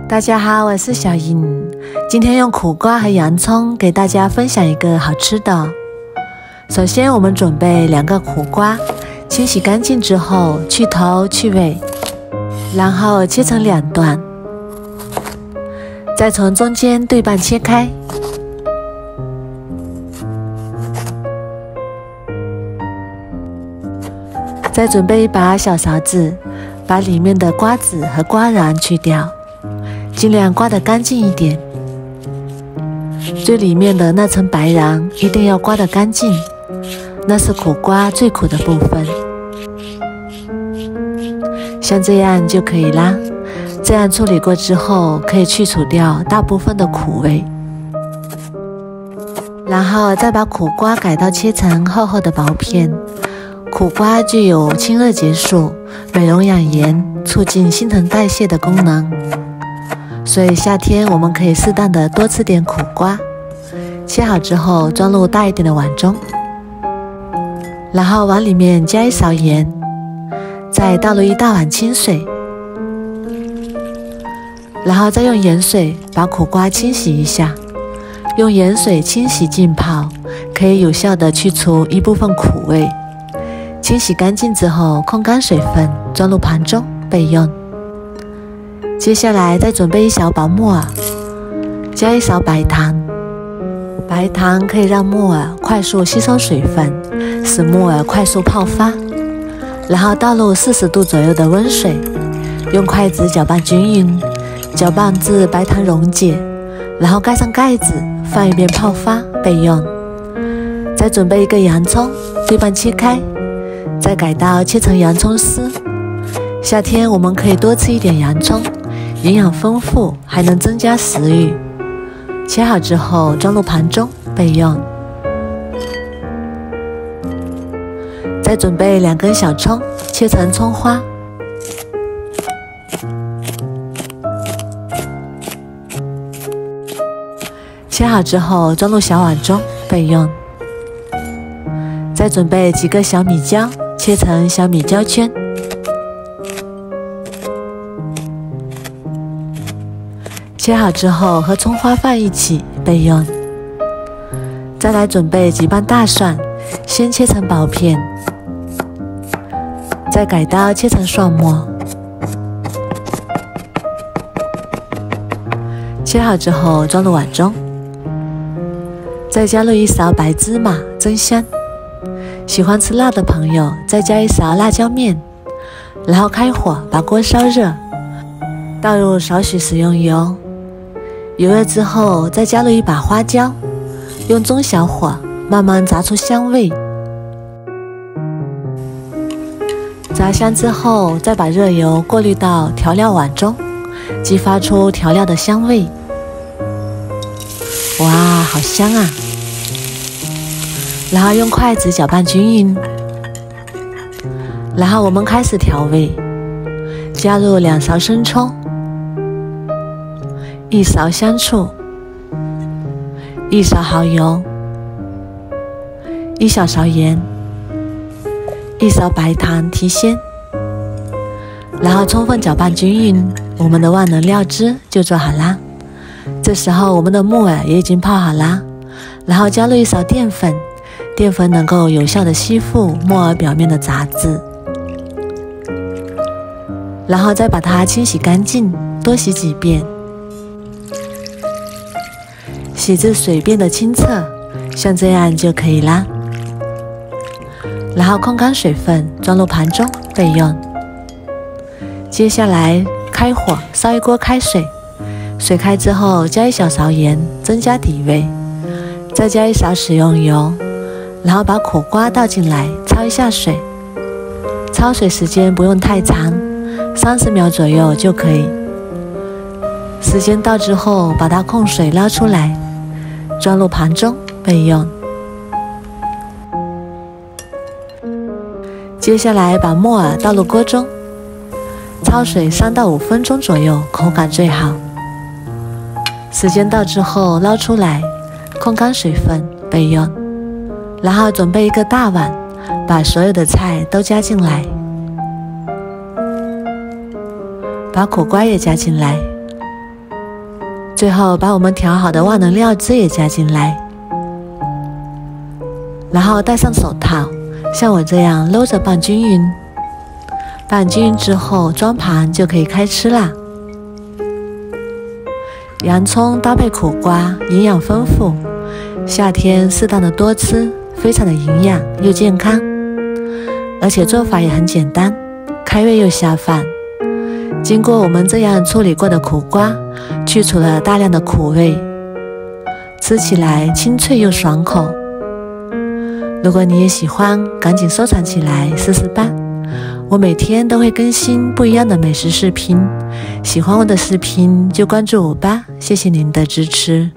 大家好，我是小莹。今天用苦瓜和洋葱给大家分享一个好吃的。首先，我们准备2个苦瓜，清洗干净之后去头去尾，然后切成2段，再从中间对半切开。再准备一把小勺子，把里面的瓜子和瓜瓤去掉，尽量刮得干净一点。最里面的那层白瓤一定要刮得干净，那是苦瓜最苦的部分。像这样就可以啦。这样处理过之后，可以去除掉大部分的苦味。然后再把苦瓜改刀切成厚厚的薄片。苦瓜具有清热解暑、美容养颜、促进新陈代谢的功能，所以夏天我们可以适当的多吃点苦瓜。切好之后装入大一点的碗中，然后往里面加1勺盐，再倒入1大碗清水，然后再用盐水把苦瓜清洗一下。用盐水清洗浸泡，可以有效的去除一部分苦味。清洗干净之后，控干水分，装入盘中备用。接下来再准备1小把木耳，加1勺白糖。白糖可以让木耳快速吸收水分，使木耳快速泡发。然后倒入40度左右的温水，用筷子搅拌均匀，搅拌至白糖溶解，然后盖上盖子，放一边泡发备用。再准备1个洋葱，对半切开。再改刀切成洋葱丝。夏天我们可以多吃一点洋葱，营养丰富，还能增加食欲。切好之后装入盘中备用。再准备2根小葱，切成葱花。切好之后装入小碗中备用。再准备几个小米椒，切成小米椒圈。切好之后和葱花放一起备用。再来准备几瓣大蒜，先切成薄片，再改刀切成蒜末。切好之后装入碗中。再加入1勺白芝麻增香。喜欢吃辣的朋友再加1勺辣椒面，然后开火把锅烧热，倒入少许食用油，油热之后再加入1把花椒，用中小火慢慢炸出香味。炸香之后再把热油过滤到调料碗中，激发出调料的香味。哇，好香啊！然后用筷子搅拌均匀，然后我们开始调味，加入2勺生抽，1勺香醋，1勺蚝油，1小勺盐，1勺白糖提鲜，然后充分搅拌均匀，我们的万能料汁就做好啦。这时候我们的木耳也已经泡好啦，然后加入1勺淀粉。淀粉能够有效的吸附木耳表面的杂质，然后再把它清洗干净，多洗几遍，洗至水变得清澈，像这样就可以啦。然后控干水分，装入盘中备用。接下来开火烧一锅开水，水开之后加1小勺盐，增加底味，再加1勺食用油。然后把苦瓜倒进来，焯一下水。焯水时间不用太长，30秒左右就可以。时间到之后，把它控水捞出来，装入盘中备用。接下来把木耳倒入锅中，焯水3到5分钟左右，口感最好。时间到之后捞出来，控干水分备用。然后准备1个大碗，把所有的菜都加进来，把苦瓜也加进来，最后把我们调好的万能料汁也加进来，然后戴上手套，像我这样搂着拌均匀。拌均匀之后装盘就可以开吃啦。洋葱搭配苦瓜，营养丰富，夏天适当的多吃，非常的营养又健康，而且做法也很简单，开胃又下饭。经过我们这样处理过的苦瓜，去除了大量的苦味，吃起来清脆又爽口。如果你也喜欢，赶紧收藏起来试试吧。我每天都会更新不一样的美食视频，喜欢我的视频就关注我吧，谢谢您的支持。